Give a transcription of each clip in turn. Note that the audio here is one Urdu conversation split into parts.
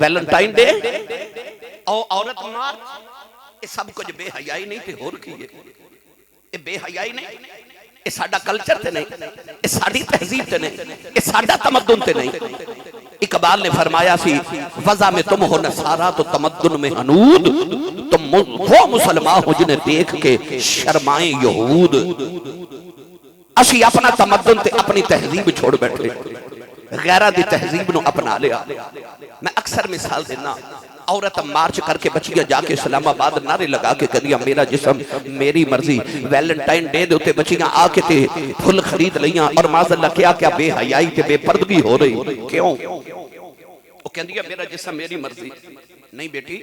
ویلنٹائن ڈے اور عورت مارچ، یہ سب کچھ بے حیائی نہیں تے ہور کی ہے؟ یہ بے حیائی نہیں، یہ ساڈا کلچر تے نہیں، یہ ساڈی تہذیب تے نہیں، یہ ساڈا تمدن تے نہیں۔ اقبال نے فرمایا سی وضع میں تم ہو نصارہ تو تمدن میں حنود، تم وہ مسلمان ہو جنہیں دیکھ کے شرمائیں یہود۔ اسی اپنا تمدن تے اپنی تہذیب چھوڑ بیٹھے، غیرہ دی تہذیب نو اپنا لیا۔ میں اکثر مثال دینا، عورت مارچ کر کے بچیاں جا کے اسلام آباد نعرے لگا کے کہدیاں میرا جسم میری مرضی، ویلنٹائن ڈے دے تے بچیاں آ کے تے پھل خرید لیاں، اور معاذ اللہ کیا کیا بے حیائی تے بے پردگی ہو رہی۔ کیوں؟ وہ کہندیاں میرا جسم میری مرضی۔ نہیں بیٹی،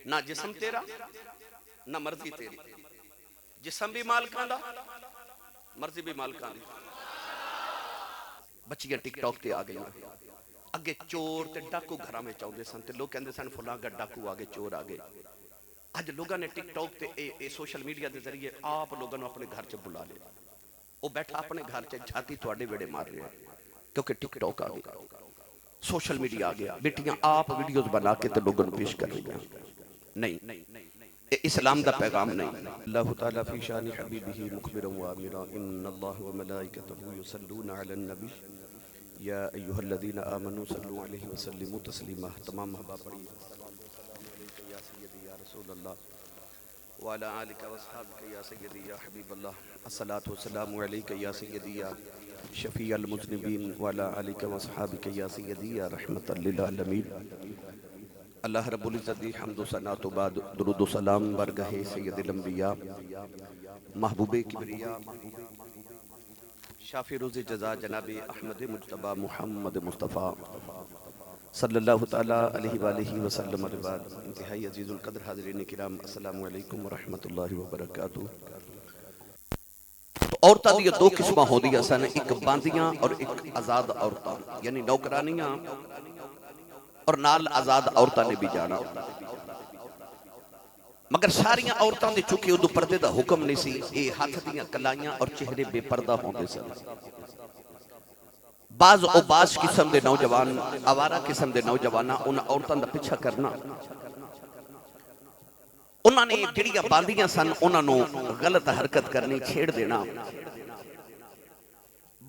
نہ جسم تیرا نہ مرضی تیری، جسم بھی مالکاں دا، مرضی بھی مالکاں دی۔ بچیاں ٹک ٹاک تے آ گئی، اگے چور تے ڈاکو گھراں وچ آوندے سن تے لوگ کہندے سن فلاں گا ڈاکو آ گئے، چور آ گئے۔ اج لوگاں نے ٹک ٹاک تے سوشل میڈیا دے ذریعے آپ لوگاں نو اپنے گھر چ بلا لیا، وہ بیٹھا اپنے گھر چ جھاتی تواڈے ویڑے مار رہے ہیں، کیونکہ ٹک ٹاک آ گیا، سوشل میڈیا آ گیا، بیٹیاں آپ ویڈیوز بنا کے تے لوگوں پیش کر رہی ہیں۔ نہیں، اسلام دا پیغام نہیں۔ اللہ تعالیٰ فی شان حبیبہ مخبرا وآمرا ان اللہ وملائکتہ یصلون علی النبی یا ایہا الذین آمنوا صلوا علیہ وسلموا تسلیما۔ تمام محبا پڑھی یا سیدی یا رسول اللہ وعلی آلک واصحابک یا سیدی یا حبیب اللہ، الصلاۃ والسلام علیک یا سیدی یا شفیع المذنبین وعلی آلک واصحابک یا سیدی یا رحمت للعالمین۔ اللہ رب العزت دی حمد و ثنا تو بعد درود و سلام برگاہ سید الانبیاء، محبوب کبریا، شافی روز جزا جناب احمد مجتبی محمد مصطفیٰ صلی اللہ تعالیٰ علیہ وآلہ وسلم۔ بعد انتہائی عزیز القدر حاضرین کرام، السلام علیکم ورحمۃ اللہ وبرکاتہ۔ تو عورتاں دی دو قسماں ہوندیاں سن، ایک باندیاں اور ایک آزاد عورتاں، یعنی نوکرانیاں اور نال آزاد عورتاں نے بھی جانا، مگر ساریاں عورتاں دے چکے ادو پردے دا حکم نہیں سی، اے ہاتھ دیاں کلائیاں اور چہرے بے پردہ ہوندے سن۔ بعض قسم دے نوجوان، آوارہ قسم دے نوجوانہ ان عورتاں دا پیچھا کرنا، انہاں نے جڑیاں باندیاں سن انہاں نو غلط حرکت کرنی، چھیڑ دینا۔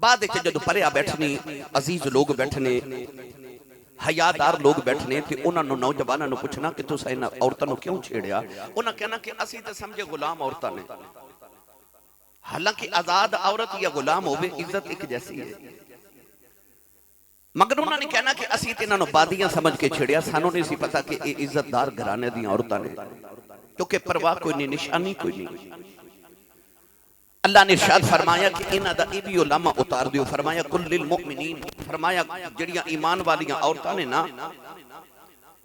بعد وچ جدوں پریا بیٹھنی، عزیز لوگ بیٹھنے، حیادار لوگ بیٹھنے تھے، انہاں نو نوجواناں نو پوچھنا کہ تساں انہاں عورتاں نو کیوں چھیڑیا؟ انہاں کہنا کہ اسی تے سمجھے غلام عورتاں نے، حالانکہ آزاد عورت یا غلام ہوئے عزت ایک جیسی ہے، مگر انہاں نے کہنا کہ اسی تے انہاں نو بادیاں سمجھ کے چھیڑیا، سانوں نہیں سی پتا کہ اے عزت دار گھرانے دی عورتاں نے، کیونکہ پرواہ کوئی نہیں، نشانی کوئی نہیں۔ اللہ نے ارشاد فرمایا کہ انہاں دا ای بھی علامہ اتار دیو، فرمایا کل للمؤمنین، فرمایا جڑیاں ایمان والیاں عورتاں نے نا،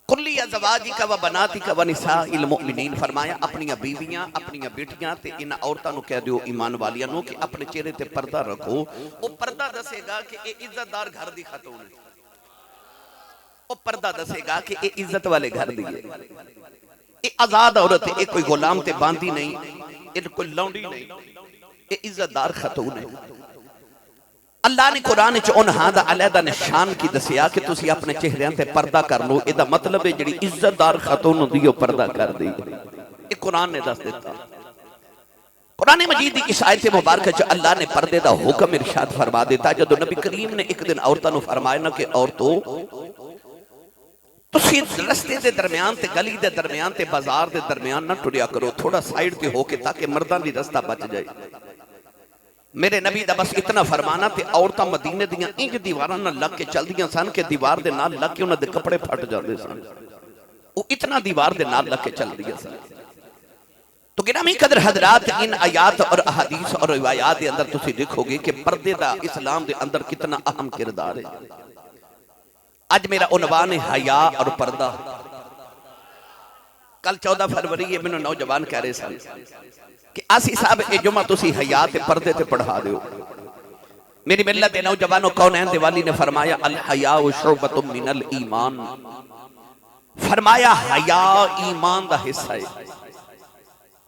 کلی ازواجک و بناتک و نساء المؤمنین، فرمایا اپنیاں بیویاں، اپنیاں بیٹیاں تے انہاں عورتاں نو کہہ دیو ایمان والیاں نو کہ اپنے چہرے تے پردہ رکھو۔ او پردہ دسے گا کہ اے عزت دار گھر دی خاتون ہے، او پردہ دسے گا کہ اے عزت والے گھر دی ہے، اے آزاد عورت ہے، اے کوئی غلام تے باندی نہیں، اے کوئی لونڈی نہیں، اے عزت دار خاتون ہے۔ اللہ نے قرآن چ انہاں دا علیحدہ نشان کی دسیا کہ تسی اپنے چہریاں تے پردہ کر لو، اے دا مطلب ہے جڑی عزت دار خاتون ہوندی او پردہ کر دی، اے قرآن نے دس دیتا۔ قرآن مجید کی اس آیت مبارکہ چ اللہ نے پردے دا حکم ارشاد فرما دیتا، جدو نبی کریم نے ایک دن عورتاں نو فرمایا نا کہ عورتوں تسی رستے دے درمیان تے گلی دے درمیان تے بازار دے درمیان نہ ٹریا کرو، تھوڑا سائیڈ تے ہو کے تاکہ مردان دی رستہ بچ جائے۔ میرے نبی دا بس اتنا فرمانا تے عورتاں مدینے دیاں انج دیواراں نہ لگ کے چل دیاں سن کہ دیوار دے نال لگ کے انہاں دے کپڑے پھٹ جاندے سن، وہ اتنا دیوار دے نال لگ کے چل دیاں سن۔ تو گرامی قدر حضرات، ان آیات اور احادیث اور روایات دے اندر تسی دیکھو گے کہ پردے دا اسلام دے اندر کتنا اہم کردار ہے۔ آج میرا عنوان ہے حیا اور پردہ۔ کل 14 فروری یہ میں نوجوان کہہ رہے سن کہ آسی صاحب اے جمعہ تسی حیا تے پردے تے پڑھا دیو۔ میری ملت نوجوانوں کونین دیوالی نے فرمایا الحیاء شعبۃ من الایمان، فرمایا حیا ایمان دا حصہ ہے۔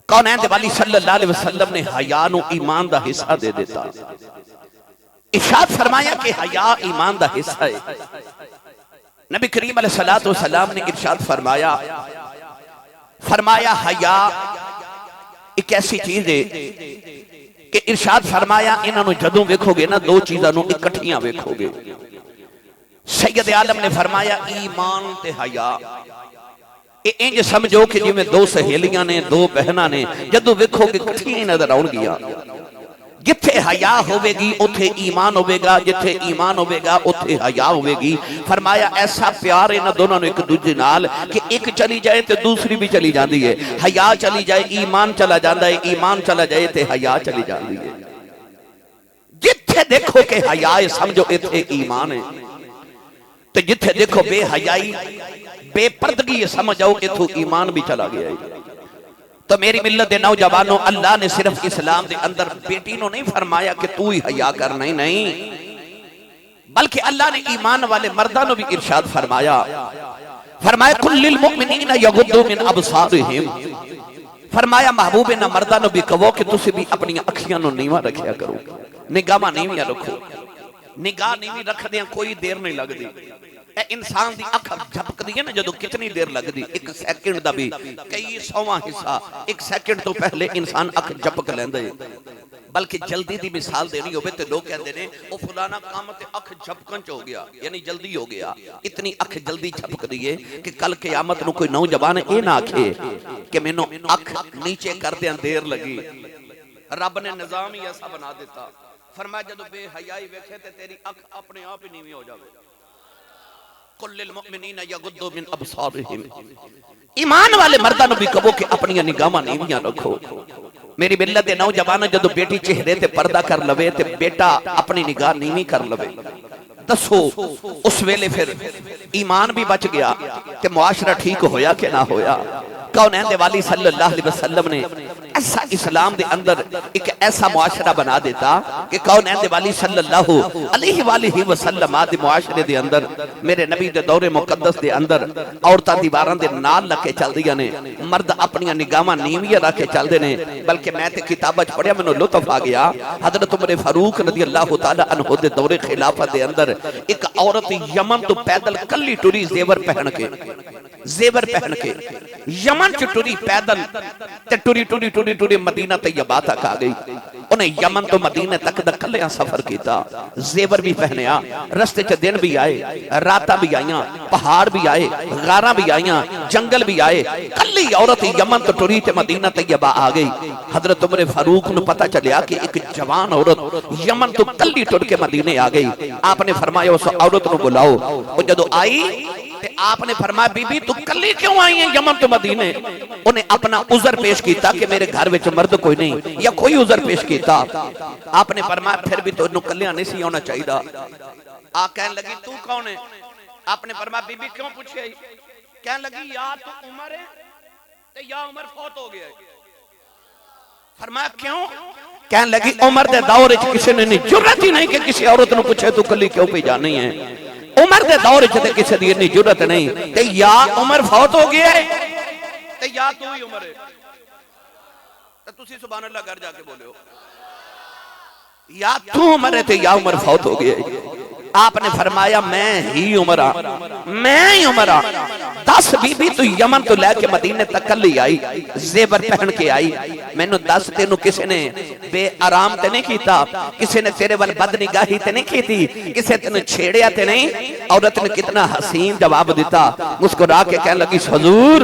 کونین دیوالی صلی اللہ علیہ وسلم نے حیا نو ایمان دا حصہ دے دیتا، ارشاد فرمایا کہ حیا ایمان دا حصہ ہے۔ نبی کریم علیہ السلام نے ارشاد فرمایا حیا ایک ایسی چیز ہے کہ ارشاد فرمایا انہاں نو جدوں ویکھو گے نا دو چیزاں نو اکٹھیاں ویکھو گے. سید عالم نے فرمایا ایمان تے حیا انج سمجھو کہ جی میں دو سہیلیاں نے دو بہناں نے جدوں ویکھو گے اکٹھیاں ہی نظر آؤں گیا. جتھے حیا ہوے گی اتھے ایمان ہوے گا, جتھے ایمان ہوے گا اتھے حیا ہوے گی. فرمایا ایسا پیار ہے نہ دونوں نے ایک دوسرے نال کہ ایک چلی جائے تے دوسری بھی چلی جاندی ہے. حیا چلی جائے ایمان چلا جاندا ہے, ایمان چلا جائے تے حیا چلی جاندی ہے. جتھے دیکھو کہ حیا ہے سمجھو اتھے ایمان ہے, تے جتھے دیکھو بے حیائی بے پردگی ہے سمجھو اتھو ایمان بھی چلا گیا ہے. تو میری ملت دے نوجوانوں, اللہ نے صرف اسلام دے اندر بیٹی نو نہیں فرمایا کہ تو ہی حیا کر, نہیں, بلکہ اللہ نے ایمان والے مردانو بھی ارشاد فرمایا کل للمؤمنین یغضوا من ابصارہم. فرمایا محبوب نہ مردانو بھی کہو کہ تسی بھی اپنی اکھیاں نو نیواں رکھیا کرو, نگاہاں نیویاں رکھو. نگاہ نیوی رکھ دیاں کوئی دیر نہیں لگ دی. اے انسان دی اکھ جھپک دی ہے نا جدو کتنی دیر لگ دی, ایک سیکنڈ دا بھی کئی سواں حصہ ایک سیکنڈ تو پہلے انسان اکھ جھپک لیندے. بلکہ جلدی دی مثال دینی ہوئے تے لوگ کہندے نے او فلانا کام تے اکھ جھپکن چ ہو گیا, یعنی جلدی ہو گیا. اتنی اکھ جلدی جھپک دیئے کہ کل قیامت نو کوئی نوجوان اے نہ آکھے کہ میں نو اکھ نیچے کر دیاں دیر لگی. رب نے نظام ہی ایسا بنا دیتا. فرمایا جدو بے حیائی ویکھے تے تیری اکھ اپنے آپ ہی نیوی ہو جاوے. کل للمؤمنین یغضوا من ابصارہم. ایمان والے مرداں نو بھی کہو کہ اپنی نگاہاں نیویاں رکھو. میری ملت دے نوجوان جدو بیٹی چہرے تے پردہ کر لوے تے بیٹا اپنی نگاہ نیوی کر لوے, دسو اس ویلے پھر ایمان بھی بچ گیا تے معاشرہ ٹھیک ہویا کہ نہ ہویا. کونین دے والی صلی اللہ علیہ وسلم نے ایسا اسلام دے اندر ایک ایسا معاشرہ بنا دیتا کہ کونین دے والی صلی اللہ علیہ وآلہ وسلم آدھے معاشرے دے اندر میرے نبی دے دور مقدس دے اندر عورتاں دیواراں دے نال لکے چل دیا نے, مرد اپنی نگاہاں نیویاں رکھ کے چل دے نے. بلکہ میں تے کتابہ پڑھیا میں نے لطف آ گیا, حضرت عمر فاروق رضی اللہ تعالی عنہ دے دور خلافت دے اندر ایک عورت یمن تو پیدل کلی ٹری زیور پہن کے یمن چ ٹری پیدل تے ٹری مدینہ طیبہ تک آ گئی. انہیں یمن تو مدینہ تک دا کلیاں سفر کیتا, زیور بھی پہنیا, رستے چ دن بھی آئے, راتاں بھی آئیاں, پہاڑ بھی آئے, غاراں بھی آئیاں, جنگل بھی آئے. کلی عورت یمن تو ٹری تے مدینہ طیبہ آ گئی. حضرت عمر فاروق نو پتہ چلیا کہ ایک جوان عورت یمن تو کلی ٹر کے مدینے آ گئی. آپ نے فرمایا اس عورت نو بلاؤ. وہ جدو آئی تے آپ نے فرمایا بی بی تو کلی کیوں آئی ہیں یمن تو مدینے؟ انہیں اپنا عذر پیش کیتا کہ میرے گھر وچ مرد کوئی نہیں, یا کوئی عذر پیش کیتا. آپ نے فرمایا پھر بھی تو انہوں کلیاں نہیں سی ہونا چاہیے. کہنے لگی تو کون ہے؟ آپ نے فرمایا بی بی کیوں پوچھے؟ کہنے لگی یا تو عمر ہے تے یا عمر فوت ہو گیا ہے. فرمایا کیوں؟ کہنے لگی عمر دے دور وچ کسی نے نہیں جرت ہی نہیں کہ کسی عورت نو پوچھے تو کلی کیوں پہ جانی ہے. عمر دے دور وچ تے کسی دی اتنی جرت نہیں تے یا عمر فوت ہو گیا ہے تے یا تو ہی عمر ہے. تے تسی سبحان اللہ گھر جا کے بولے ہو یا تو عمر ہے تے یا عمر فوت ہو گیا ہے. آپ نے فرمایا میں ہی عمر ہاں. 10 بی بی تو یمن تو لے کے مدینے تک کلی آئی, زیور پہن کے آئی. میں نے 10 تینوں کسی نے بے آرام تے نہیں کیتا, کسی نے تیرے وال بد نگاہی تے نہیں کیتی, کسی نے چھیڑیا تے نہیں. عورت نے کتنا حسین جواب دیتا, مسکرا کے کہنے لگی حضور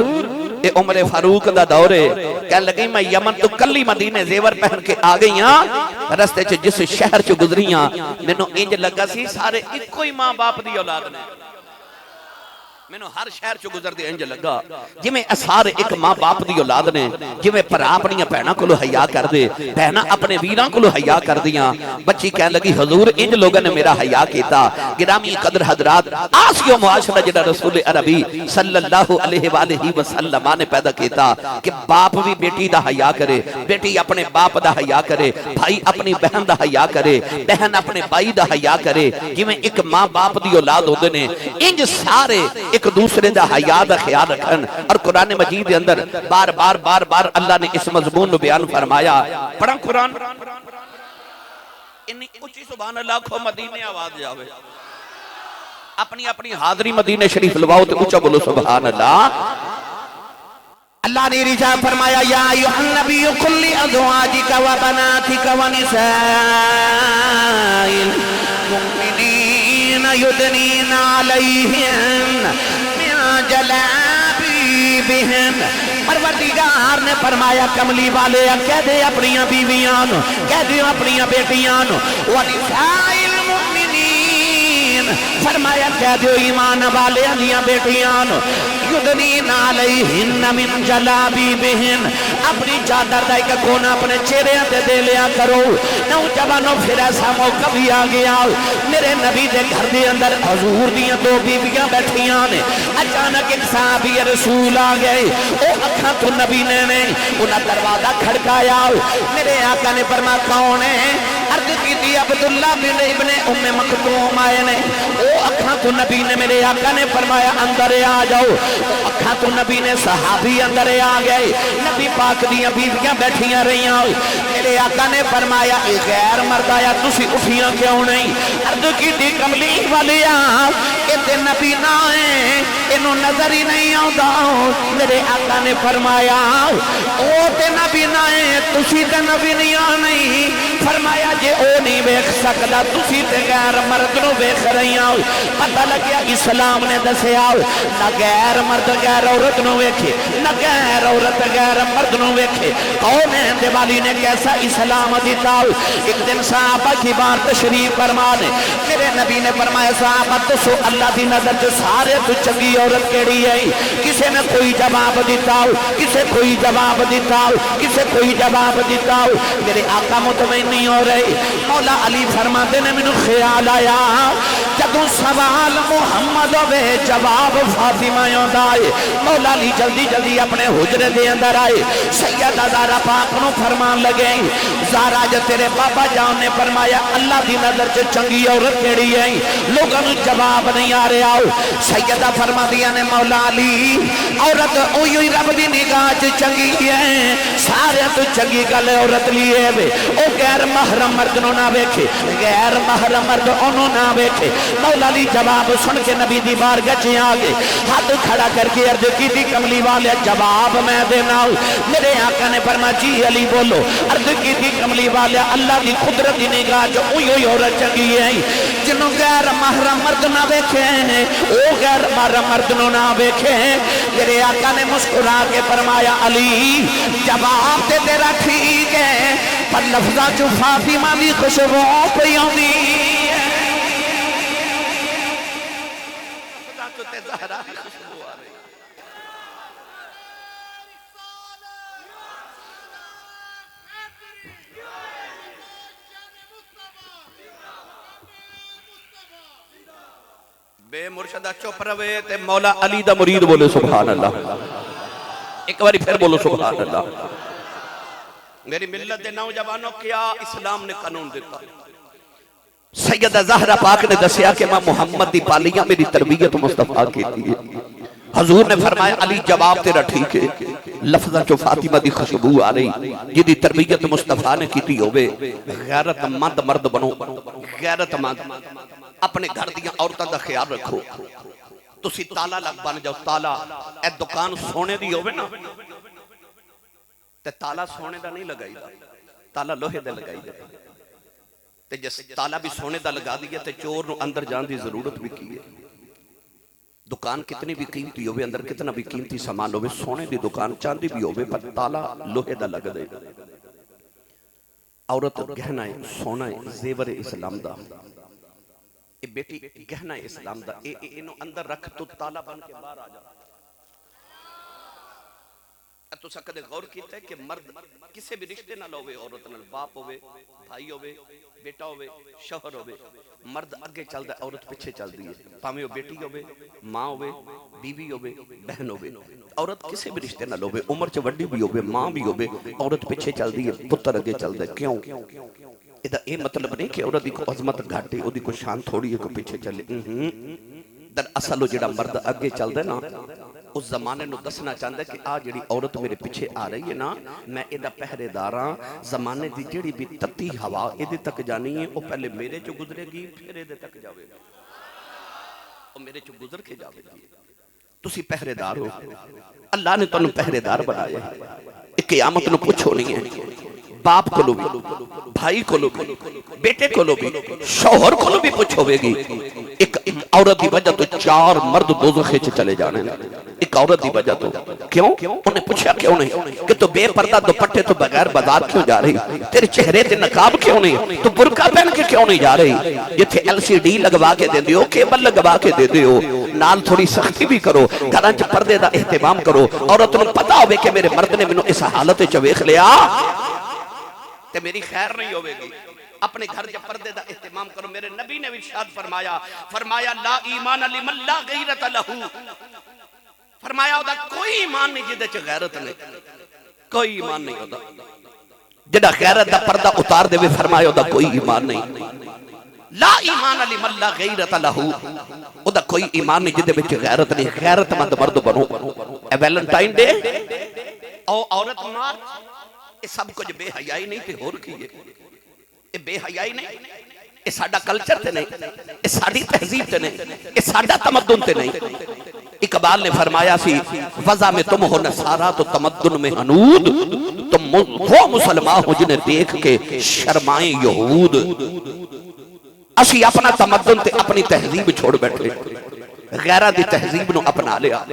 اے عمر فاروق دا دور ہے. کہنے لگی میں یمن تو کلی مدینے زیور پہن کے آ گئی ہاں. رستے چ جس شہر چ گزریاں میں نو انج لگا سی سارے ایک کوئی ماں باپ دی اولاد نے. میں نو ہر شہر چ گزر دے انج لگا جویں سارے ایک ماں باپ دی اولاد نے. جویں بھرا اپنی بہناں کولوں حیا کر دے, بہناں اپنے ویراں کولوں حیا کر دیاں. بچی کہنے لگی حضور انج لوگوں نے میرا حیا کیتا. گرامی قدر حضرات, آسیو معاشرہ جڑا رسول عربی صلی اللہ علیہ وآلہ وسلم نے پیدا کیتا کہ باپ بھی بیٹی دا حیا کرے, بیٹی اپنے باپ دا حیا کرے, بھائی اپنی بہن دا حیا کرے, بہن اپنے بھائی دا حیا کرے. جویں ایک ماں باپ دی اولاد ہوندے نے انج سارے ایک دوسرے دا حیا دا خیال رکھن. اور قرآن مجید دے اندر بار بار اللہ نے اس مضمون نو بیان فرمایا. پڑھا قرآن انی اچھی سبحان اللہ کھو مدینے آواز جاوے. اپنی اپنی حاضری مدینے شریف لواؤ تو اونچا بولو سبحان اللہ۔ اللہ نے ارشاد فرمایا یا ایھا النبی قل لازواجک و بناتک و نساء المؤمنین یدنین علیہن من جلابیبہن۔ پروردگار نے فرمایا کملی والے کہہ دے اپنی بیویاں نو، کہہ دے اپنی بیٹیاں نو، ونساء المؤمنین فرمایا کہہ دے ایمان والے دیاں بیٹیاں نو، یدنین علیہن من جلابیبہن، اپنی چادر دا ایک کونا اپنے چہرے تے دے لیا کرو۔ نوجوانوں پھر ایسا موقع بھی آ گیا، میرے نبی دے گھر دے اندر حضور دیاں دو بیویاں بیٹھیاں نے، اچانک ایک صحابی رسول آ گئے، او اکھاں تو نبی نے انہاں دروازہ کھڑکایا، میرے آقا نے فرمایا کون ہے؟ عرض کی تھی عبداللہ بن ابن ام مکتوم آئے نے، او اکھاں تو نبی نے میرے آقا نے فرمایا اندر آ جاؤ، اکھاں تو نبی نے صحابی اندر آ گئے، نبی پاک دیاں بیویاں بیٹھیاں رہیاں، میرے آقا نے فرمایا اے غیر مرد آیا تسی اٹھیاں کیوں نہیں؟ عرض کی تھی کملی والیا اے تے نبی نہ ہے انہوں نظر ہی نہیں آؤں۔ میرے آقا نے فرمایا او تے نبی نہ ہے تسی تے نبی نہیں آنی، فرمایا جے او نہیں بیکھ سکتا تسی تے غیر مرد نو بیکھ رہی آؤ۔ پتہ لگیا اسلام نے دسے آؤ نہ غیر مرد غیر عورت نو ویکھے نہ غیر عورت غیر مرد نو ویکھے۔ کون ہے دیوالی نے کیسا اسلام دیتا؟ ایک دن صحابہ کی بار تشریف فرمانے، میرے نبی نے فرمایا صحابہ تو سو اللہ دی نظر جو سارے تو چنگی عورت کیڑی ہے؟ کسے نے کوئی جواب دیتا ہو، کسے کوئی جواب دیتا ہو، کسے کوئی جواب دیتا ہو۔ میرے آقا مطمئن نہیں ہو رہے، مولا علی فرماتے نے مینوں خیال آیا جدوں سوال محمد ہوئے جواب فاطمہ ہوندا ہے۔ مولا علی جلدی جلدی اپنے حجرے دے اندر آئے، سیدہ زہرا پاک نو فرمان لگے زہرا جو تیرے بابا جان نے فرمایا اللہ دی نظر سے چنگی عورت کیڑی ہے؟ لوگوں نے جواب نہیں آ رہا۔ سیدہ فرما دیا نے مولا علی عورت اوہی رب دی نگاہ چ چنگی ہے، سارے تو چنگی گل عورت لیے وے، او غیر محرم مرد نو نہ ویکھے، غیر محرم مرد انہوں نہ ویکھے۔ مولا علی جواب سن کے نبی دی بارگاہ چ آ گئے، ہاتھ کھڑا کر کے عرض کی تھی کملی والے جواب میں دینا۔ میرے آقا نے فرمایا جی علی بولو۔ عرض کی تھی کملی والے اللہ دی قدرت دی نگاہ جو اوہی عورت چنگی ہے جنوں غیر محرم مرد نہ ویکھے، او غیر محرم مرد نو نہ ویکھے۔ میرے آقا نے مسکرا کے فرمایا علی جواب تے تیرا ٹھیک ہے پر لفظاں چ فاطمہ دی خوشبو پئی ہوندی ہے، لفظاں چ تے زہرا دی خوشبو آ رہی۔ بے مرشدہ چپ روے تے مولا علی دا مرید بولے سبحان اللہ۔ ایک باری پھر بولو سبحان اللہ۔ میری ملت دے نوجوانوں کیا اسلام نے قانون دیتا؟ سیدہ زہرا پاک نے دسیا کہ ماں محمد دی پالیاں میری تربیت مصطفیٰ کی تھی۔ حضور نے فرمایا علی جواب تیرا ٹھیک ہے، لفظاں چو فاطمہ دی خوشبو آ رہی جدی تربیت مصطفیٰ نے کیتی ہوئے۔ غیرت مند مرد بنو، غیرت مند اپنے گھر دیاں عورتاں دا خیال رکھو۔ تسی تالا لگ بن جاؤ، تالا اے دکان سونے دی ہوئے نا تے تالا سونے دا نہیں لگائی دا، تالا لوہے دا لگائی دا، تے جس تالا بھی سونے دا لگا دیا تے چور نو اندر جان دی ضرورت بھی کی ہے۔ دکان کتنی بھی قیمتی ہوئے، اندر کتنا بھی قیمتی سامان ہوئے، سونے دی دکان چاندی بھی ہوئے پر تالا لوہے دا لگ دے۔ عورت گہنا ہے، سونا ہے، زیور اسلام دا، اے بیٹی گہنا اسلام دا، انہوں اندر رکھ تو تالا بن کے باہر آ جا۔ تو سکتے غور کیتے کہ مرد کسے بھی رشتے نہ لوے، عورت نہ باپ ہوئے، بھائی ہوئے، بیٹا ہوئے، شوہر ہوئے، مرد اگے چل دا عورت پیچھے چل دی ہے، پاویں بیٹی ہوئے، ماں ہوئے، بیوی ہوئے، بہن ہوئے، عورت کسے بھی رشتے نہ لوے، عمر چ وڈی بھی ہوئے، ماں بھی ہوئے، عورت پیچھے چل دی ہے، پتر اگے چل دا ہے۔ کیوں؟ ادھا اے مطلب نہیں کہ عورت دی کو عظمت گھاٹے، او دی کو شان تھوڑی ہے کو پیچھے چلے۔ در اصل جڑا مرد اگے چل دے نا اس زمانے نو دسنا چاہتا ہے کہ آج جڑی عورت میرے پیچھے آ رہی ہے نا، میں ایدہ پہرے داراں، زمانے دی جڑی بھی تتی ہوا ایدے تک جانی ہے، وہ پہلے میرے جو گزرے گی پھر ایدے تک جاوے گا۔ وہ میرے چو گزر کے جاوے گی. تسی پہرے دار ہو, اللہ نے تنوں پہرے دار بنایا ہے. ایک قیامت نو پوچھو نہیں ہے, باپ کو لو بھی, بھائی کو لو بھی, بیٹے کو لو بھی, شوہر کو لو بھی پوچھو گی. ایک عورت دی وجہ تو 4 مرد دوزخ وچ چلے جانے. ایک عورت دی وجہ تو کیوں؟ انہیں پوچھا کیوں نہیں کہ تو بے پردہ دوپٹے تو بغیر بازار کیوں جا رہی, تیرے چہرے تے نقاب کیوں نہیں, تو برقع پہن کے کیوں نہیں جا رہی. جتھے LCD لگوا کے دے دیو, کیبل لگوا کے دے دیو, نال تھوڑی سختی بھی کرو, گھراں چ پردے دا اہتمام کرو. عورت نوں پتہ ہوے کہ میرے مرد نے مینوں اس حالت وچ ویکھ لیا تے میری خیر نہیں ہوے گی. اپنے گھر کے پردے دا اہتمام کرو. میرے نبی نے ارشاد فرمایا لا ایمان لمن لا غیرت لہو. فرمایا او دا کوئی ایمان نہیں جدے چ غیرت نہیں, کوئی ایمان نہیں ہوتا جڑا غیرت دا پردہ اتار دے. فرمایا او دا کوئی ایمان نہیں. لا ایمان لمن لا غیرت لہو, او دا کوئی ایمان نہیں جدے وچ غیرت نہیں. غیرت مند مرد بنو. اے ویلنٹائن ڈے او عورت مار, یہ سب کچھ بے حیائی نہیں تے ہور کی ہے. یہ بے حیائی نہیں, یہ ساڈا کلچر تے نہیں, یہ ساڈی تہذیب تے نہیں, یہ ساڈا تمدن تے نہیں. اقبال نے فرمایا سی وضع میں تم ہو نصارہ تو تمدن میں حنود, تم وہ مسلمان ہو جنہیں دیکھ کے شرمائیں یہود. اسی اپنا تمدن تے اپنی تہذیب چھوڑ بیٹھے, غیرہ دی تہذیب نو اپنا لیا.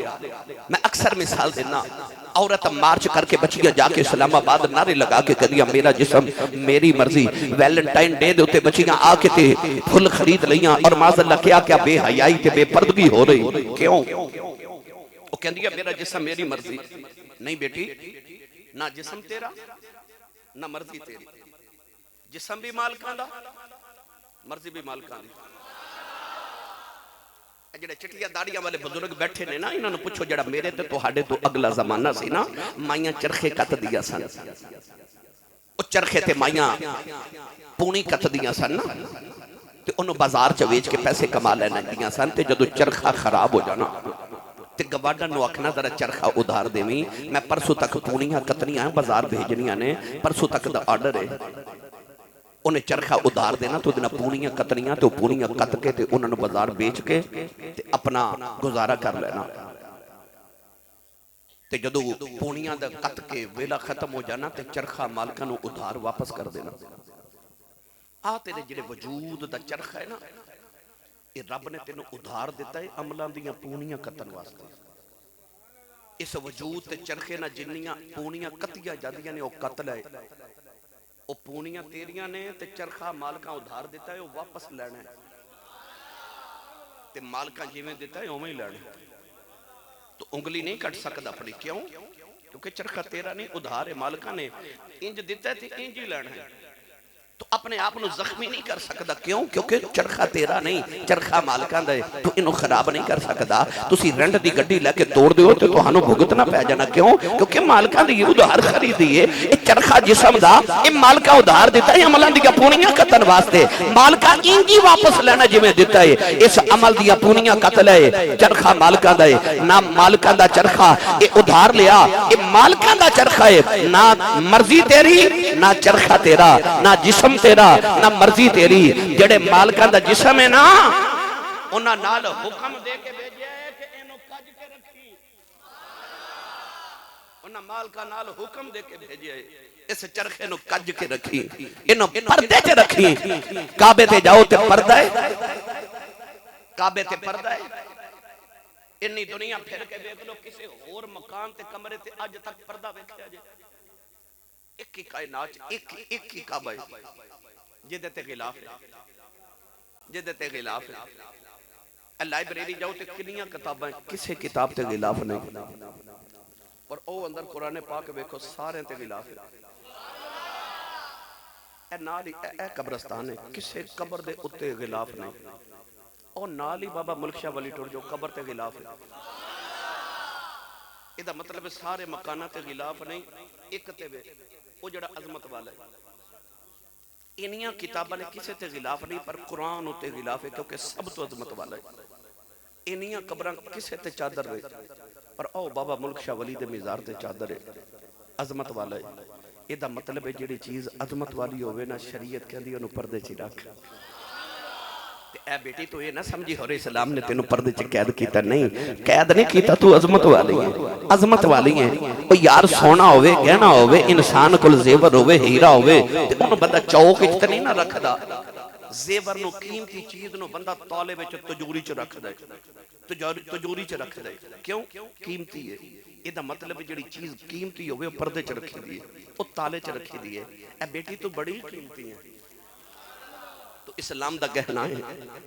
میں اکثر مثال دینا, عورت مارچ کر کے بچیاں جا کے اسلام آباد نعرے لگا کے کہدیا میرا جسم میری مرضی. ویلنٹائن ڈے دے ہوتے بچیاں آ کے تے پھل خرید لیاں, اور معاذ اللہ کیا کیا بے حیائی تے بے پردگی ہو رہی. کیوں؟ وہ کہدیا میرا جسم میری مرضی. نہیں بیٹی, نہ جسم تیرا نہ مرضی تیری. جسم بھی مالکاں دا, مرضی بھی مالکاں دی. جڑے چٹیاں داڑیاں والے بزرگ بیٹھے نے نا, انہاں نوں پوچھو جڑا میرے تے تہاڈے تو اگلا زمانہ سی نا, مائیاں چرخے کت دیا سن. او چرخے تے مائیاں پونی کت دیا سن نا, تے انہوں بازار چ ویچ کے پیسے کما لینا دیا سن. تے جدو چرخہ خراب ہو جانا تے گواڈا نو آکھنا ذرا چرخہ ادھار دیویں, میں پرسوں تک پونیاں کتنیاں ہیں بازار بھیجنیاں نے, پرسوں تک دا آرڈر ہے. انہیں چرخہ ادھار دینا تو دینا پونیاں کتنیاں, تو پونیاں کت کے تے انہوں نے بازار بیچ کے تے اپنا گزارہ کر لینا. تے جدو پونیاں دا کت کے ویلا ختم ہو جانا تے چرخہ مالکہ نو ادھار واپس کر دینا. تیرے جڑے وجود دا چرخہ ہے نا, یہ رب نے تینوں ادھار دیتا ہے عملان دیاں پونیاں کتن واسطے. اس وجود تے چرخے نہ جنیاں پونیاں کتیاں جاندیاں نے, وہ قتل ہے. وہ پونیاں تیریاں نے تے چرخہ مالکہ ادھار دیتا ہے, وہ واپس لینا ہے. تے مالکہ جیویں دیتا ہے اوہیں لینا. تو انگلی نہیں کٹ سکتا اپنی. کیوں؟ کیونکہ چرخہ تیرا نہیں, ادھار ہے مالکہ نے. انج دیتا ہے تے انج ہی لینا ہے. تو اپنے آپ نو زخمی نہیں کر سکتا. کیوں؟ کیونکہ چرخہ تیرا نہیں, چرخہ مالکاں دا ہے. تو انہوں خراب نہیں کر سکتا. تسی رنڈ دی گڈی لے کے توڑ دیو تے تو ہانو بھگتنا پہ جانا. کیوں؟ کیونکہ مالکاں دی ادھار خریدی ہے. یہ چرخہ جسم دا یہ مالکہ ادھار دیتا ہے عملان دیا پونیاں کتن واسطے. مالکہ انجی واپس لینا جمیں دیتا ہے. اس عمل دیا پونیاں قتل ہے, چرخہ مالکاں دا ہے. نہ مالکاں دا چرخہ یہ ادھار لیا, یہ مالکاں دا چرخہ ہے. نہ مرضی تیری نہ چرخہ تیرا, نہ جسم تیرا نہ مرضی تیری. جڑے مالکاں دا جسم ہے نا, انہاں نال حکم دے کے بھیجے کہ انہوں کج کے رکھی. انہاں مالکاں نال حکم دے کے بھیجے اس چرخے نو کج کے رکھی, انہوں پردے تے رکھی. کعبے تے جاؤ تے پردہ ہے, کعبے تے پردہ ہے. انی دنیا پھر کے دیکھ لو کسی اور مکان تے کمرے تے آج تک پردہ بیٹھے آجے. ایک ہی کائنات, ایک ہی کعبہ ہے جدے تے غلاف ہے, جدے تے غلاف ہے. لائبریری جاؤ تے کنیاں کتابیں, کسے کتاب تے غلاف نہیں. اور او اندر قرآن پاک بیکھو سارے تے غلاف ہے. اے نالی اے قبرستان ہے, کسے قبر دے اتے غلاف نہیں. او نالی بابا ملک شاہ ولی ٹور جو قبر تے غلاف ہے. یہ مطلب ہے سارے مکانات تے غلاف نہیں, ایک تے بے وہ جڑا عظمت والا ہے. انہیاں کتابہ نے کسے تے غلاف نہیں, پر قرآن ہوتے غلاف ہے کیونکہ سب تو عظمت والا ہے. انہیاں قبران کسے تے چادر رہے, پر او بابا ملک شاہ ولی دے مزار تے چادر ہے, عظمت والا ہے. یہ دا مطلب ہے جڑی چیز عظمت والی ہوئے نا, شریعت کہہ دی انہوں پردے چی رکھ. اے بیٹی تو یہ نہ سمجھی ہو رہے اسلام نے تینوں پردے چ قید کیتا، نہیں قید نہیں کیتا، تو عظمت والی ہے، عظمت والی ہے۔ او یار سونا ہوئے، گہنا ہوئے، انسان کل زیور ہوئے، ہیرا ہوئے، تے انہوں بندہ چوک اچ تے نہیں نہ رکھ دا، زیور نو قیمتی چیز نو بندہ تالے وچ تجوری چ رکھ دے، تجوری چ رکھ دے، کیوں؟ قیمتی ہے۔ یہ دا مطلب جڑی چیز قیمتی ہوئے وہ پردے چ رکھی دیئے، وہ تالے چ رکھی دیئے۔ اے بیٹی تو بڑی قیمتی ہے، تو اسلام دا گہنا ہے،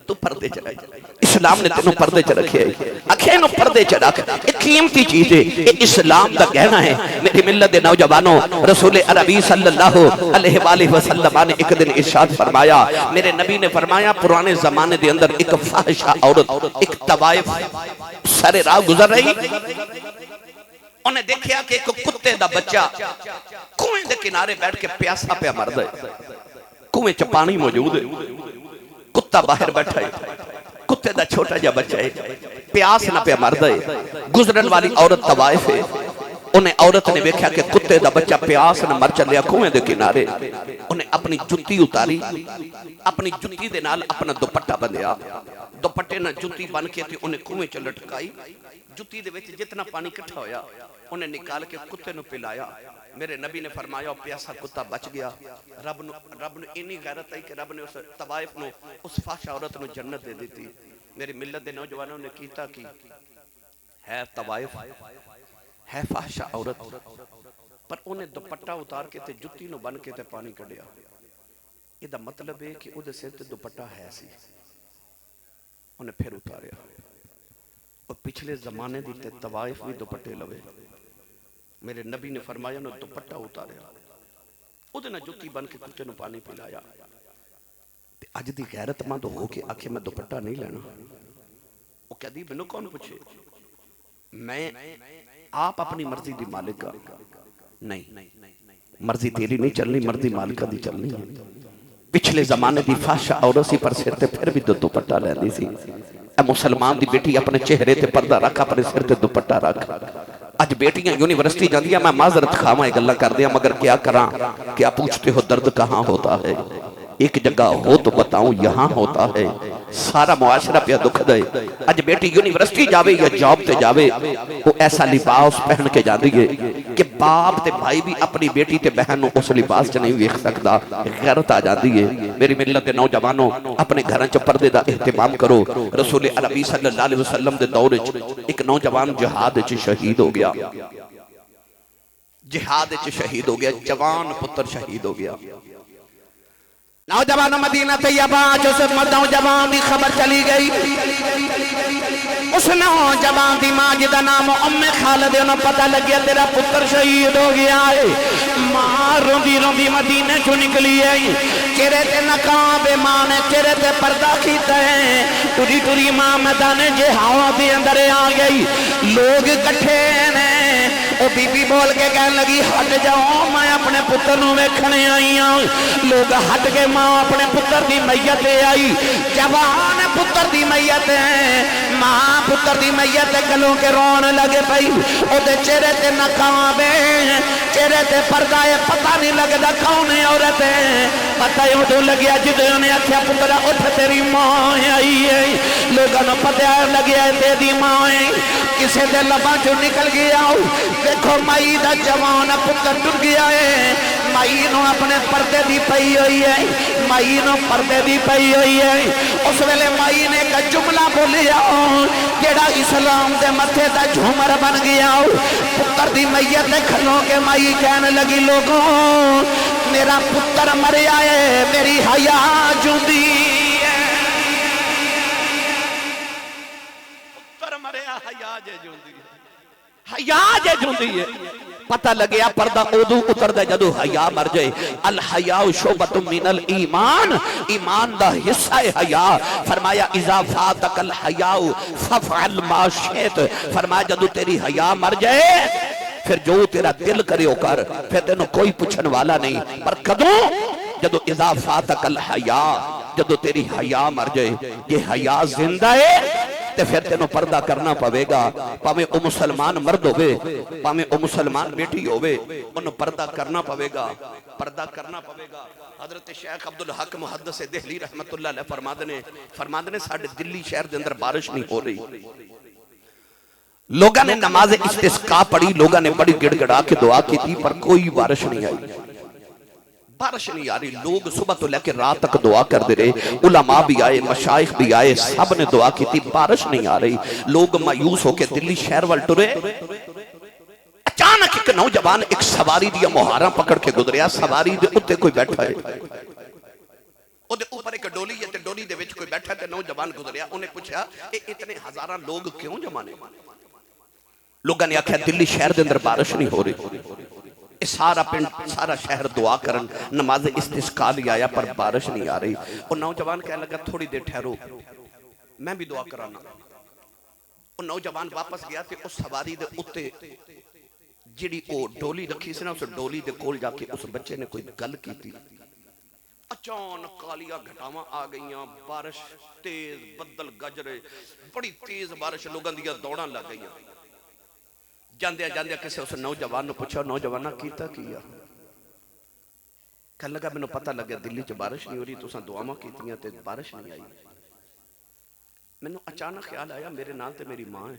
تو پردے چ رکھ، اسلام نے تینوں پردے چ رکھے ہے، اکھے نو پردے چ رکھ، ایک قیمتی چیز ہے، یہ اسلام دا گہنا ہے۔ میری ملت دے نوجوانوں، رسول عربی صلی اللہ علیہ وآلہ وسلم نے ایک دن ارشاد فرمایا، میرے نبی نے فرمایا پرانے زمانے دے اندر ایک فاحشہ عورت، ایک طوائف سر راہ گزر رہی، انہیں دیکھیا کہ ایک کتے دا بچہ کنویں دے کنارے بیٹھ کے پیاسا پہ مرد ہے، کنویں چ پانی موجود ہے، کتا باہر بیٹھا ہے، کتے دا چھوٹا جا بچہ ہے، پیاس نہ پہ مرد ہے، گزرن والی عورت طوائف ہے، انہیں عورت نے دیکھا کہ کتے دا بچہ پیاس نہ مر چلیا کنویں دے کنارے، انہیں اپنی جتی اتاری، اپنی جتی دے نال اپنا دوپٹہ بندھیا، دوپٹے نہ جتی بن کے تھی انہیں کنویں چ لٹکائی، جتی دے وچ جتنا پانی کٹھا ہویا انہیں نکال کے کتے نو پلایا۔ میرے نبی نے فرمایا پیاسا کتا بچ گیا، رب نے انی غیرت آئی کہ رب نے اس طوائف نو، اس فحش عورت نو جنت دے دیتی۔ میری ملت دے نوجوانوں نے کیتا کی ہے طوائف، ہے فحش عورت، پر انہیں دوپٹہ اتار کے تے جتی نو بن کے تے پانی کڈیا۔ یہ دا مطلب ہے کہ او دے سر تے دوپٹہ ہے سی، انہیں پھر اتاریا، اور پچھلے زمانے دی تے طوائف بھی دوپٹے لوے، میرے نبی نے فرمایا نو دوپٹہ اتاریا، او دے نہ جتی بن کے کتے نو پانی پلایا۔ تے اج دی غیرت مند ہو کے آکھے میں دوپٹہ نہیں لینا، وہ کہہ دی مینوں کون پوچھے، میں آپ اپنی مرضی دی مالک نہیں، مرضی تیری نہیں چلنی، مرضی مالکہ دی چلنی ہے۔ پچھلے زمانے دی فحش عورت سی پر سر تے پھر بھی دوپٹہ لے دی سی۔ اے مسلمان دی بیٹی اپنے چہرے تے پردہ رکھ، اپنے سر تے دوپٹہ رکھ۔ آج بیٹیاں یونیورسٹی جاندیاں، میں معذرت خواہ گلا کر دیا، مگر کیا کراں، کیا پوچھتے ہو درد کہاں ہوتا ہے؟ ایک جگہ ہو تو بتاؤں یہاں ہوتا ہے، سارا معاشرہ پہ دکھ دے۔ آج بیٹی یونیورسٹی جاوے یا جاب تے جاوے، وہ ایسا لباس پہن کے جاندی ہے کہ باپ تے بھائی بھی اپنی بیٹی تے بہن اس لباس چ نہیں ویکھ سکدا، غیرت آ جاندی ہے۔ میری ملت دے نوجوانوں، اپنے گھراں چ پردے دا اہتمام کرو۔ رسول عربی صلی اللہ علیہ وسلم دے دور وچ ایک نوجوان جہاد وچ شہید ہو گیا، جہاد وچ شہید ہو گیا، جوان پتر شہید ہو گیا۔ نوجوان مدینہ طیبہ جو سے نوجوان دی خبر چلی گئی، اس نوجوان دی ماں جدا نام ام خالد، انہوں پتہ لگیا تیرا پتر شہید ہو گیا ہے۔ ماں روندی روندی مدینہ چو نکلی ہے، چہرے تے نقاب ماں نے چہرے تے پردہ کیتا ہے، ٹوری ٹوری ماں میدان جہاد دے اندر آ گئی، لوگ کٹھے نے، او بی بی بول کے کہنے لگی ہٹ جاؤ میں اپنے پتر نو ویکھنے آئی ہوں۔ لوگ ہٹ کے ماں اپنے پتر دی میت آئی، جوان پتر دی میت ہے، ماں پتر دی میت گلوں کے رون لگے پئی، او دے چہرے تے نقاب ہے، چہرے تے پردہ ہے، پتہ نہیں لگدا کون عورت ہے، پتہ ہی تو لگیا جدوں نے آکھیا پترا اٹھ تیری ماں آئی ہے، لوگوں نے پتہ لگیا تیری ماں ہے، کسے دے لباں چوں نکل گیا، دیکھو مائی دا جوان پتر ٹر گیا ہے، مائی نو اپنے پردے دی پئی ہوئی ہے، مائی نو پردے دی پئی ہوئی ہے۔ اس ویلے مائی نے ایک جملہ بولیا جیڑا اسلام دے متھے دا جھومر بن گیا، پتر دی میت کھلوں کے مائی کہنے لگی لوگوں میرا پتر مریا ہے، میری حیا جوندی ہے، پتر مریا حیا جے جوندی ہے، حیا جے جوندی ہے۔ پتہ لگیا پردہ ادو اتر دے جدو حیا مر جائے۔ الحیاء شعبۃ من الایمان، ایمان دا حصہ حیا۔ فرمایا اذا فاتک الحیاء ففعل ما شئت، فرمایا جدو تیری حیا مر جائے پھر جو تیرا دل کرے ہو کر، پھر تینوں کوئی پوچھن والا نہیں۔ پر کدوں؟ جدو اذا فاتک الحیاء، جدو تیری حیا مر جائے۔ یہ حیا زندہ ہے، تے پھر تینوں پردہ کرنا پوے گا. پاویں او مسلمان مرد ہوئے پاویں او مسلمان بیٹی ہوئے انہوں پردہ کرنا پوے گا. پردہ کرنا پوے گا. حضرت شیخ عبدالحق محدث دہلی رحمت اللہ علیہ فرماندنے ساڑھے دلی شہر دے اندر بارش نہیں ہو رہی. لوگاں نے نماز استسقاء پڑھی, لوگاں نے بڑی گڑ گڑا کے دعا کی تھی پر کوئی بارش نہیں آئی. بارش نہیں آ رہی. لوگ صبح تو لے کے رات تک دعا کر دے رہے, علماء بھی آئے, مشائخ بھی آئے, سب نے دعا کی تھی, بارش نہیں آ رہی. لوگ مایوس ہو کے دلی شہر وال ٹرے. اچانک ایک نوجوان ایک سواری دیا مہارا پکڑ کے گزریا. سواری دے اتے کوئی بیٹھا ہے, او دے اوپر ایک ڈولی ہے تے ڈولی دے وچ کوئی بیٹھا تے نوجوان گزریا. انہیں پوچھا اتنے ہزاراں لوگ کیوں جمع نے؟ لوگاں نے آکھیا دلی شہر دے اندر بارش نہیں ہو رہی. سارا پنڈ سارا شہر دعا کرن نماز استسقاء لے آیا پر بارش نہیں آ رہی. اور نوجوان کہنے لگا تھوڑی دیر ٹھہرو میں بھی دعا کرانا. اور نوجوان واپس گیا تے اس سواری دے اتے جڑی او ڈولی رکھی سی نا اس ڈولی دے کول جا کے اس بچے نے کوئی گل کی تھی. اچانک کالیاں گھٹاواں آ گئیاں, بارش تیز, بدل گجرے, بڑی تیز بارش, لوگاں دیاں دوڑاں لگ گئیاں. جاندیا جاندیا کسے اس نوجوان نے پوچھا نوجوانہ کیتا کیا؟ کہنے لگا میں نے پتہ لگا دلی چ بارش نہیں ہو رہی, تساں دعاواں کیتیاں تے بارش نہیں آئی. میں نے اچانک خیال آیا میرے نال تے میری ماں ہے.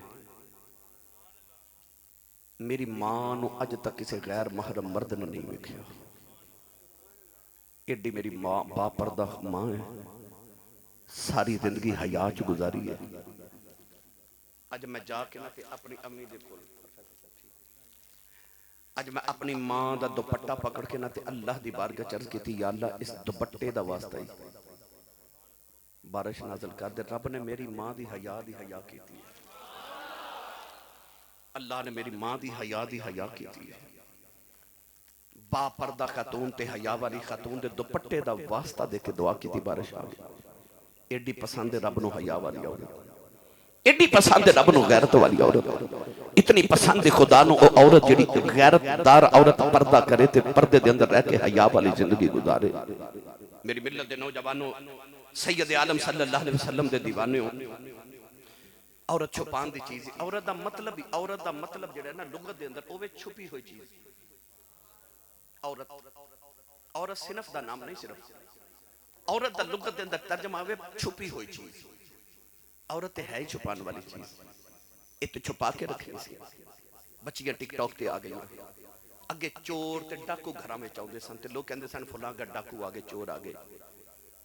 میری ماں نو اج تک کسے غیر محرم مرد نے نہیں ویکھیا. ایڈی میری ماں با پردہ ماں ہے, ساری زندگی حیا چ گزاری ہے. اج میں جا کے نہ تے اپنی امی دے کول اج میں اپنی ماں دا دوپٹہ پکڑ کے نہ تے اللہ دی بارگاہ چرز کی تھی, یا اللہ اس دوپٹے دا واسطہ ہی بارش نازل کر دے. رب نے میری ماں دی حیا کی تھی, اللہ نے میری ماں دی حیا کی تھی. با پردہ خاتون تے حیا والی خاتون دے دوپٹے دا واسطہ دے کے دعا کی تھی, بارش آ گئی. ایڈی پسند رب نو حیا والی عورت, ایڈی پسند رب نو غیرت والی عورت, اتنی پسند خدا نو او عورت جڑی غیرت دار عورت پردہ کرے تے پردے دے اندر رہ کے حیا والی زندگی گزارے. میری ملت دے نوجوانوں, سید عالم صلی اللہ علیہ وسلم دے دیوانے ہو, عورت چھپان دی چیز. عورت دا مطلب جڑا ہے نا لغت دے اندر اوے چھپی ہوئی چیز. عورت صنف دا نام نہیں, صرف عورت دا لغت دے اندر ترجمہ ہوئے چھپی ہوئی چیز. عورت ہے ہی چھپان والی چیز, یہ تو چھپا کے رکھیں سی. بچیاں ٹک ٹاک تے آ گئی, اگے چور تے ڈاکو گھراں وچ آوندے سن تے لوگ کہندے سن فلاں گا ڈاکو آگے, چور آگے.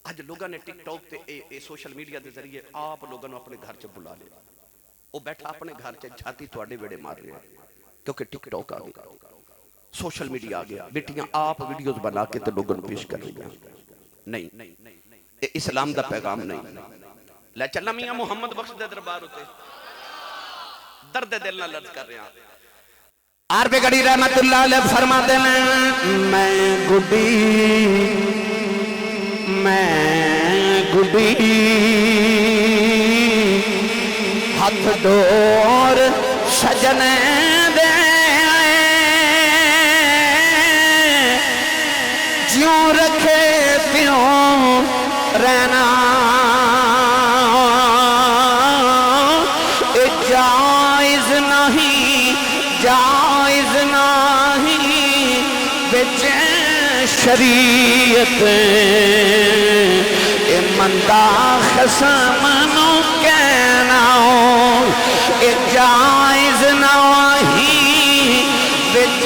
اج لوگاں نے ٹک ٹاک تے سوشل میڈیا دے ذریعے آپ لوگاں اپنے گھر چ بلا لیا. وہ بیٹھا اپنے گھر چ جھاتی تواڈے ویڑے مار رہا ہے کیونکہ ٹک ٹاک آ گیا, سوشل میڈیا آ گیا. بیٹیاں آپ ویڈیوز بنا کے تے لوگوں پیش کر رہی ہیں. نہیں, یہ اسلام دا پیغام نہیں. لے چلنا میاں محمد بخش دے دربار ہوتے, درد دل نہ لرز کر رہے ہیں. عرب گڑی رحمت اللہ علیہ فرما دینا, میں گڈی ہاتھ ڈور سجنے دے جیوں رکھے پیوں رہنا, جائز نہیں بچ شریعت, اے مندہ خسم نو کہنا, اے جائز نہیں بچ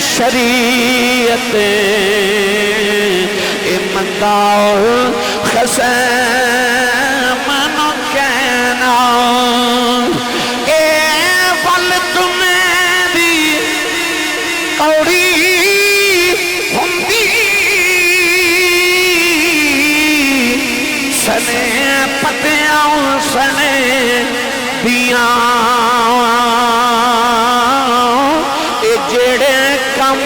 شریعت, اے مندہ خسم نو کہنا. سنے پتیاں سنے دیاں, اے جڑے کم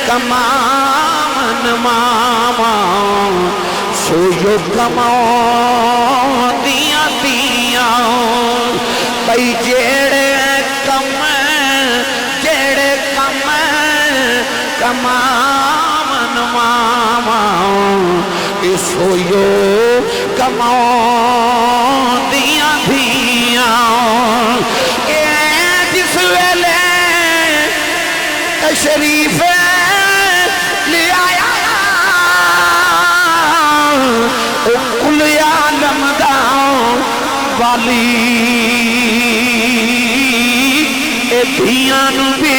کمان ماما سویو کماؤ دیاں دیاں. بھئی جڑے کم کمان ماما سویو کماؤ دیاں تشریف لے آیا کل عالم دا والی اے دھیاں نو بھی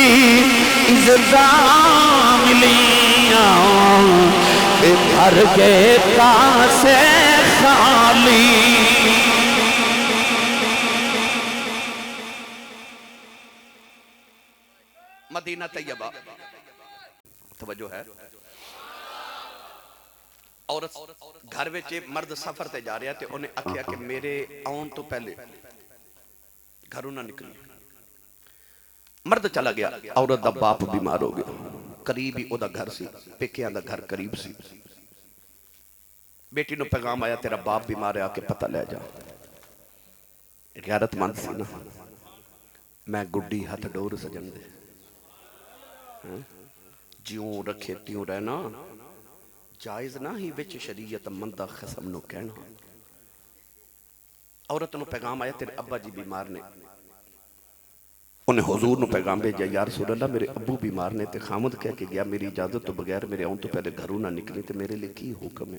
عزتاں ملیاں اے بھر گئے کاسے خالی مدینہ طیبہ توجہ ہے عورت گھر وچ مرد سفر تے جا رہا تے انہیں آکھیا کہ میرے آن تو پہلے گھروں نہ نکلی مرد چلا گیا عورت دا باپ بیمار ہو گیا قریب ہی او دا گھر سی پیکیاں دا گھر قریب سی بیٹی نو پیغام آیا تیرا باپ بیمار ہے آ کے پتہ لے جا غیرت مند سی نا میں گڈی ہاتھ ڈور سجن دے جیوں رکھے تیوں رہنا جائز نہ ہی وچ شریعت مندہ خسم نو کہنا عورت نو پیغام آیا تیرے ابا جی بیمار نے انہیں حضور نو پیغام بھیجا یا رسول اللہ میرے ابو بیمار نے تے خامد کہہ کے گیا میری اجازت تو بغیر میرے آن تو پہلے گھروں نہ نکلی تے میرے لئے کی حکم ہے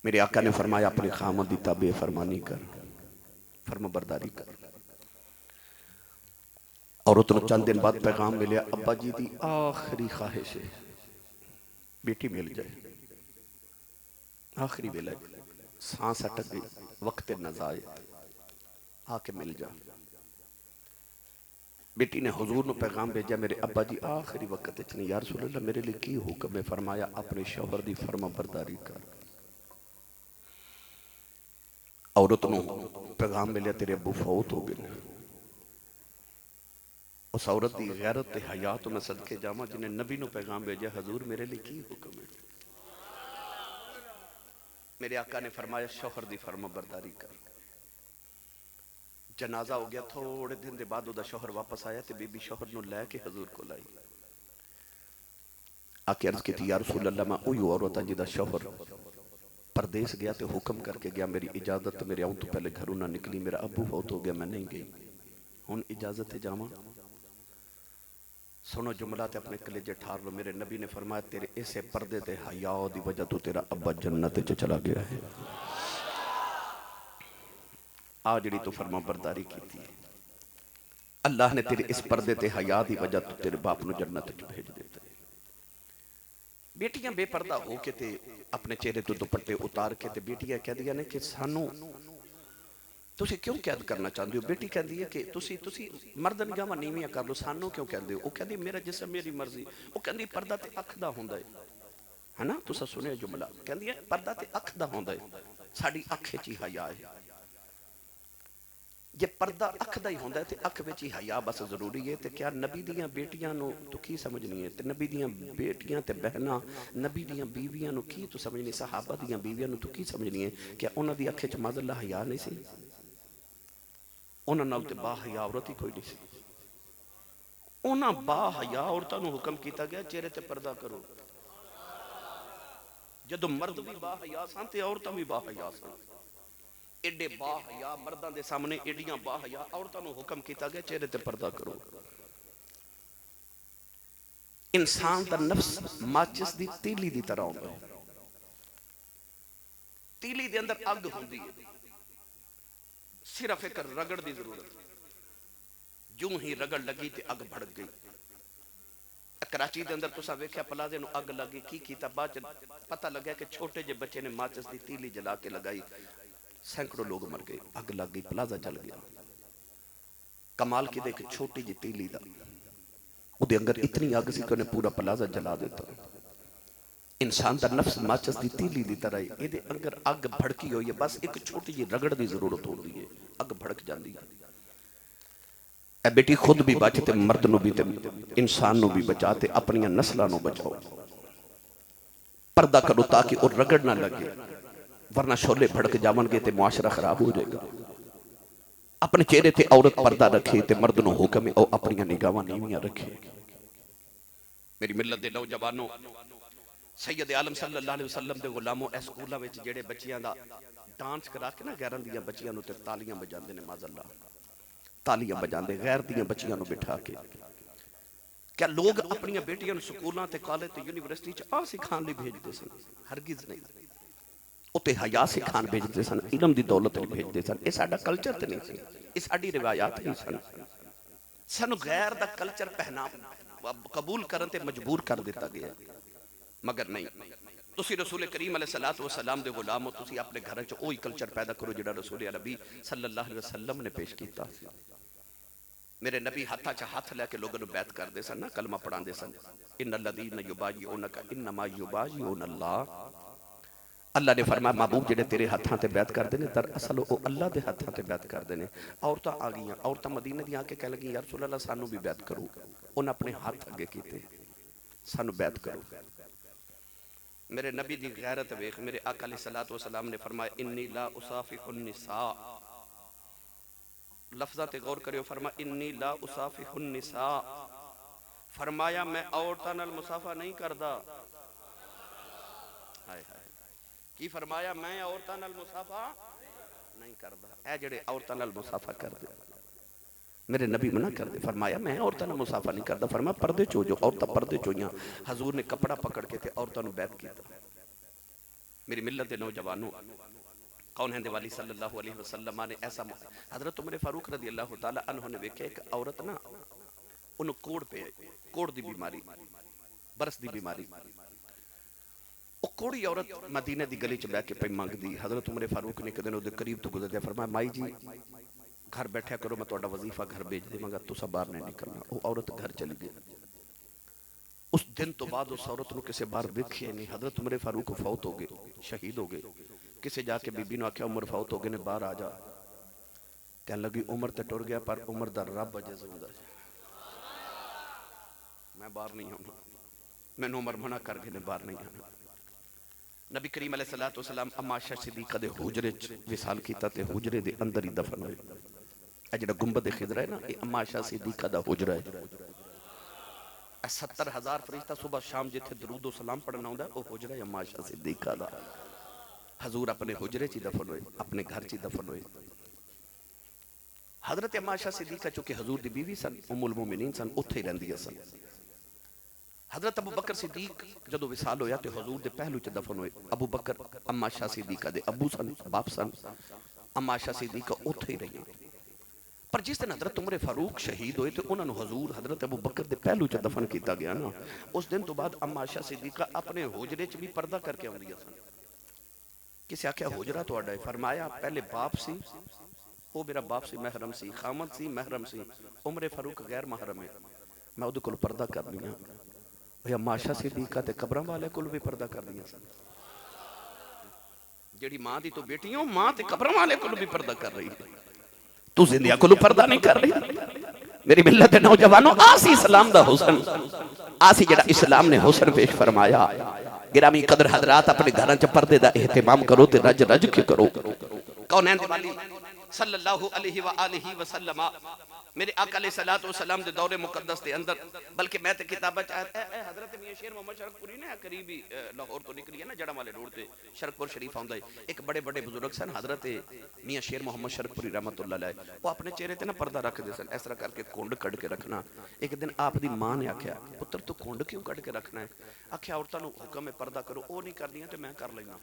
میرے آقا نے فرمایا اپنے خامد دی تابع فرمانی کر فرما برداری کر عورت نو چند دن بعد پیغام ملیا ابا جی دی آخری خواہش ہے بیٹی مل جائے آخری ویلہ سانس اٹک گئی وقت نزائے آ کے مل جا بیٹی نے حضور نو پیغام بھیجا میرے ابا جی آخری وقت اچھنے یا رسول اللہ میرے لئے کی حکم ہے فرمایا اپنے شوہر دی فرما برداری کر عورت نو پیغام ملیا تیرے ابو فوت ہو گئے اس عورت دی غیرت تے حیات میں صدقے جامع جنہیں نبی نو پیغام بھیجا حضور میرے لئے کی حکم ہے میرے آقا نے فرمایا شوہر دی فرما برداری کر جنازہ ہو گیا تھوڑے دن دے بعد دا شوہر واپس آیا تے بی بی شوہر نو لے کے حضور کو لائی آکے عرض کی تھی یا رسول اللہ میں اوہی عورت جی دا شوہر پردیس گیا تے حکم کر کے گیا میری اجازت میرے آؤں تو پہلے گھروں نہ نکلی میرا ابو فوت ہو گیا میں نہیں گئی ہن اجازت جامع سنو جملہ تے اپنے کلیجے ٹھار لو میرے نبی نے فرمایا تیرے ایسے پردے تے حیاء دی وجہ تو تیرا ابا جنت چ چلا گیا ہے آجڑی تو فرما برداری کی تھی اللہ نے تیرے اس پردے تے حیاء دی وجہ تو تیرے باپ نو جنت چ بھیج دیتا ہے بیٹیاں بے پردہ ہو کے تے اپنے چہرے تو دوپٹے اتار کے تے بیٹیاں کہہ دیا نے کہ سانو تسی کیوں قید کرنا چاہتے ہو بیٹی کہہ دی ہے کہ تسی مرد نگاہ نیویاں کر لو سانو کیوں کہہ دے ہو وہ کہہ دی میرا جسم میری مرضی وہ کہہ دی پردہ تے اکھ دا ہوندہ ہے نا تسا سنے جملہ کہہ دی ہے پردہ تے اکھ دا ہوندہ ہے ساڑی اکھ چی حیاء ہے یہ پردہ اکھ دا ہی ہوندہ ہے تے اکھ وچ ہی حیاء بس ضروری ہے تے کیا نبی دیاں بیٹیاں نو تو کی سمجھنی ہے تے نبی دیاں بیٹیاں تے بہناں نبی دیاں بیویاں نو کی تو سمجھنی صحابہ دیاں بیویاں نو تو کی سمجھنی ہے کیا انہاں دی اکھ وچ ماذ اللہ حیاء نہیں سی انہاں نال تے با حیاء عورت ہی کوئی نہیں سی انہاں با حیاء عورتاں نو حکم کیتا گیا چہرے تے پردہ کرو جدو مرد بھی با حیاء سان تے عورتاں بھی با حیاء سان ایڈے با حیاء مرداں دے سامنے ایڈیاں با حیاء عورتاں نو حکم کیتا گیا چہرے تے پردہ کرو انسان دا نفس ماچس دی تیلی دی طرح ہوندہ ہے تیلی دے اندر اگ ہوندی ہے صرف ایک رگڑ دی ضرورت جوں ہی رگڑ لگی تے اگ بڑھ گئی کراچی دے اندر تسا ویکھیا پلازے نو اگ لگی کی کیتا بعد پتہ لگا کہ چھوٹے جے بچے نے ماچس دی تیلی جلا کے لگائی سینکڑوں لوگ مر گئے اگ لگ گئی پلازہ جل گیا کمال کی دے کہ چھوٹی جی تیلی دا وہ دے انگر اتنی آگ سی کہ انہیں پورا پلازہ جلا دیتا انسان دا نفس ماچس دی تیلی دی طرح ہے دے انگر اگ بھڑکی ہوئی ہے بس ایک چھوٹی جی رگڑ دی ضرورت ہو رہی ہے اگ بھڑک جاندی ہے اے بیٹی خود بھی بچتے مرد نو بھی انسان نو بھی بچاتے اپنی نسلہ نو بچاؤ پردہ کرو تاکہ اور رگڑ نہ لگے ورنہ شولے بھڑک جاون گے تے معاشرہ خراب ہو جائے گا اپنے چہرے تے عورت پردہ رکھے تے مرد نو حکم او اپنی نگاواں نیویاں رکھے میری ملت دے نوجوانوں سید عالم صلی اللہ علیہ وسلم دے غلاموں اے سکولاں وچ جڑے بچیاں دا ڈانس کرا کے نا غیراں دیاں بچیاں نو تے تالیاں بجاندے نے ماذ اللہ تالیاں بجاندے غیر دیاں بچیاں نو بٹھا کے کیا لوگ اپنی بیٹیاں سکولاں تے کالج تے یونیورسٹی چ آ سکھان لئی بھیجدے سن؟ ہرگز نہیں. اتنے حیا سکھان بھیجتے سن، علم دی دولت نہیں بھیجتے سن. یہ ساڈا کلچر تے نہیں سی، یہ ساڈی روایات نہیں سن. سانو غیر دا کلچر پہنا قبول کرن تے مجبور کر دیتا گیا. مگر نہیں، تسی رسول کریم علیہ السلام دے غلام ہو، تسی اپنے گھر چ وہی کلچر پیدا کرو جڑا رسول عربی صلی اللہ علیہ وسلم نے پیش کیتا. میرے نبی ہاتھاں چ ہاتھ لے کے لوگوں بیعت کردے سن، کلمہ پڑھاندے سن. ان الذین یبایعونک انما یبایعون اللہ. اللہ نے فرمایا محبوب جڑے تیرے ہاتھاں تے بیعت کردے نے دراصل او اللہ دے ہاتھاں تے بیعت کردے نے. عورتاں آ گئیاں، عورتاں مدینے دی آ کے کہہ لگی یا رسول اللہ سانو بھی بیعت کرو. انہاں اپنے ہاتھ اگے کیتے، سانو بیعت کرو. میرے نبی دی غیرت ویکھ. میرے آقا علیہ الصلوۃ والسلام نے فرمایا انی لا اصافح النساء. لفظاں تے غور کریو. فرمایا انی لا اصافح النساء. فرمایا میں عورتاں نال مصافحہ نہیں کردا. ہائے ہائے کی فرمایا؟ میں عورتاں نال مصافحہ نہیں کردا. اے جڑے عورتاں نال مصافحہ کردے میرے نبی منع کر دے. فرمایا میں عورتاں نال مصافحہ نہیں کردا. فرمایا پردے چو جو عورتاں پردے چوئیاں. حضور نے کپڑا پکڑ کے تے عورتاں نو بیعت کیتا. میری ملت دے نوجوانوں، کون ہیں دے والی صلی اللہ علیہ وسلم نے ایسا حضرت عمر فاروق رضی اللہ تعالی عنہ نے ویکھیا ایک عورت نا انہوں کوڑ پہ کوڑ دی بیماری، برس دی بیماری. وہ کوڑی عورت مدینہ دی گلی چ بیٹھ کے پہ مانگ دی. حضرت عمر فاروق نے ایک دن دے قریب تو گزر دیا. فرمایا مائی جی گھر بیٹھا کرو، میں تہاڈا وظیفہ گھر بھیج دے مگر تسا باہر نہیں نکلنا. وہ عورت گھر چلی گئی. اس دن تو بعد اس عورت نو کسے باہر ویکھیا نہیں. حضرت عمر فاروق فوت ہو گئے، شہید ہو گئے. کسے جا کے بی بی نو آکھیا عمر فوت ہو گئے نے، باہر آ جا. کہنے لگی عمر تے ٹر گیا پر عمر دا رب اجے زندہ ہے، میں باہر نہیں آنا. میں عمر منع کر گئے نے باہر نہیں آنا. نبی کریم علیہ السلام اما عائشہ صدیقہ دے حجرے وصال کیتا تے حجرے دے اندر ہی دفن ہوئے. اے جڑا گنبد خضرا ہے نا، یہ اما عائشہ صدیقہ دا حجرا ہے. 70,000 فرشتہ صبح شام جتھے درود و سلام پڑھنا ہوندا ہے، وہ حجرا ہے اما عائشہ صدیقہ دا. حضور اپنے حجرے چ دفن ہوئے، اپنے گھر چ دفن ہوئے. حضرت اما عائشہ صدیقہ چونکہ حضور دی بیوی سن، ام المومنین سن، اتھے ہی رہندی سن. حضرت ابو بکر صدیق جدو وصال ہویا تے حضور دے پہلو چ دفن ہوئے. ابو بکر اما عائشہ صدیقہ دے ابو سن، باپ سن. اما عائشہ صدیقہ اتھے ہی رہی. پر جس دن حضرت عمر فاروق شہید ہوئے تو انہوں نے حضور حضرت ابو بکر دے پہلو چ دفن کیتا گیا نا. اس دن تو بعد اما عائشہ صدیقہ اپنے حجرے چ بھی پردہ کر کے آندیاں سن. کسے آکھیا حجرہ تہاڈا ہے؟ فرمایا پہلے باپ سی، وہ میرا باپ سی محرم سی، خامد سی محرم سی. عمر فاروق غیر محرم ہے، میں اودے کول پردہ کرنی ہاں. اما عائشہ صدیقہ تے قبراں والے کول بھی پردہ کرنی سن. جیڑی ماں دی تو بیٹیوں، ماں تے قبراں والے کول بھی پردہ کر رہی ہے، تو زندیاں کولو پردہ نہیں کر رہی. میری ملت نوجوانوں، آسی اسلام دا حسن، آسی جڑا اسلام نے حسن پیش فرمایا. گرامی قدر حضرات، اپنے گھراں چ پردے دا اہتمام کرو تے رج رج کے کرو. کونین دے والی صلی اللہ علیہ وآلہ وسلم میرے آقا علیہ السلام دے دور مقدس دے اندر، بلکہ میں تے کتابہ چاہتا ہے حضرت میاں شیر محمد شرک پوری نے قریبی لاہور تو نکلی ہے نا، جڑا والے روڈ تے شرک پور شریف آندا ہے. ایک بڑے بڑے بزرگ سن حضرت میاں شیر محمد شرک پوری رحمت اللہ علیہ. وہ اپنے چہرے تے نا پردہ رکھ دے سن، اس طرح کر کے کونڈ کٹ کے رکھنا. ایک دن آپ دی ماں نے آکھیا پتر تو کونڈ کیوں کٹ کے رکھنا ہے؟ آکھیا عورتاں نو حکم ہے پردہ کرو، او نہیں کردیاں تے میں کر لینا،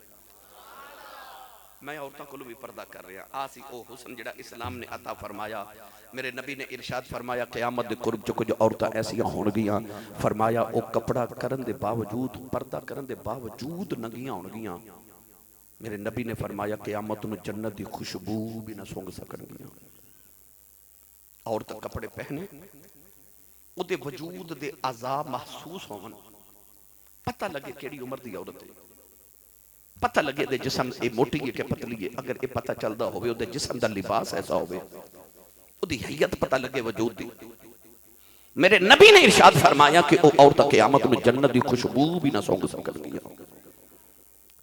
میں عورتوں کو بھی پردہ کر رہا. آسی او حسن جڑا اسلام نے عطا فرمایا. میرے نبی نے ارشاد فرمایا قیامت دے قرب چ کچھ عورتاں ایسیاں ہون گیاں. فرمایا او کپڑا کرن دے باوجود، پردہ کرن دے باوجود ننگیاں ہون گیاں. میرے نبی نے فرمایا قیامت نو جنت دی خوشبو بھی نہ سونگ سکن گیاں. عورت کپڑے پہنے، او دے وجود دے اعضاء محسوس ہون، پتہ لگے کیڑی عمر دی عورت ہے، پتہ لگے دے جسم اے موٹی ہے کہ پتلی ہے. اگر اے پتہ چلدا ہوئے دے جسم دا لباس ایسا ہوئے، او دی حیت پتہ لگے وجود دی. میرے نبی نے ارشاد فرمایا کہ او عورت قیامت میں جنت دی خوشبو بھی نہ سونگ سکن گی.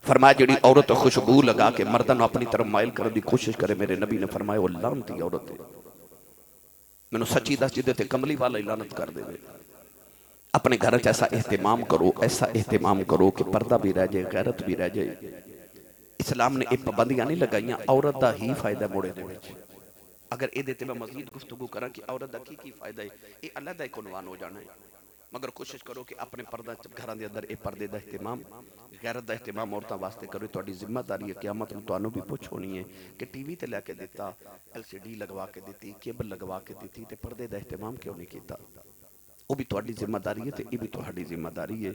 فرمایا جڑی عورت خوشبو لگا کے مردن اپنی طرف مائل کرنے دی کوشش کرے، میرے نبی نے فرمایا وہ لعنتی عورت ہے. میں نے سچی دس جدے تے کملی والا لعنت کر دے. اپنے گھر ایسا اہتمام کرو، ایسا اہتمام کرو کہ پردہ بھی رہ جائے، غیرت بھی رہ جائے. اسلام نے ایک پابندیاں نہیں لگائیاں، عورت دا ہی فائدہ موڑے دے وچ. اگر اے دیتے میں مزید گفتگو کرا کہ عورت دا کی فائدہ ہے، اے اللہ دا ایک عنوان ہو جانا ہے. مگر کوشش کرو کہ اپنے پردہ گھراں دے اندر اے پردے دا اہتمام غیرت دا اہتمام عورتاں واسطے کرو. تہاڈی ذمہ داری ہے قیامت نوں تانوں بھی پوچھ ہونی ہے کہ ٹی وی تے لے کے دیتا, LCD لگوا کے دیتی, کیبل لگوا کے دیتی تے پردے دا اہتمام کیوں نہیں کیتا. وہ بھی تہاڈی ذمہ داری ہے تے یہ بھی تہاڈی ذمہ داری ہے.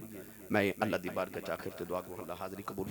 میں اللہ دی بارگاہ چ آخر تے دعا کروں اللہ حاضری قبول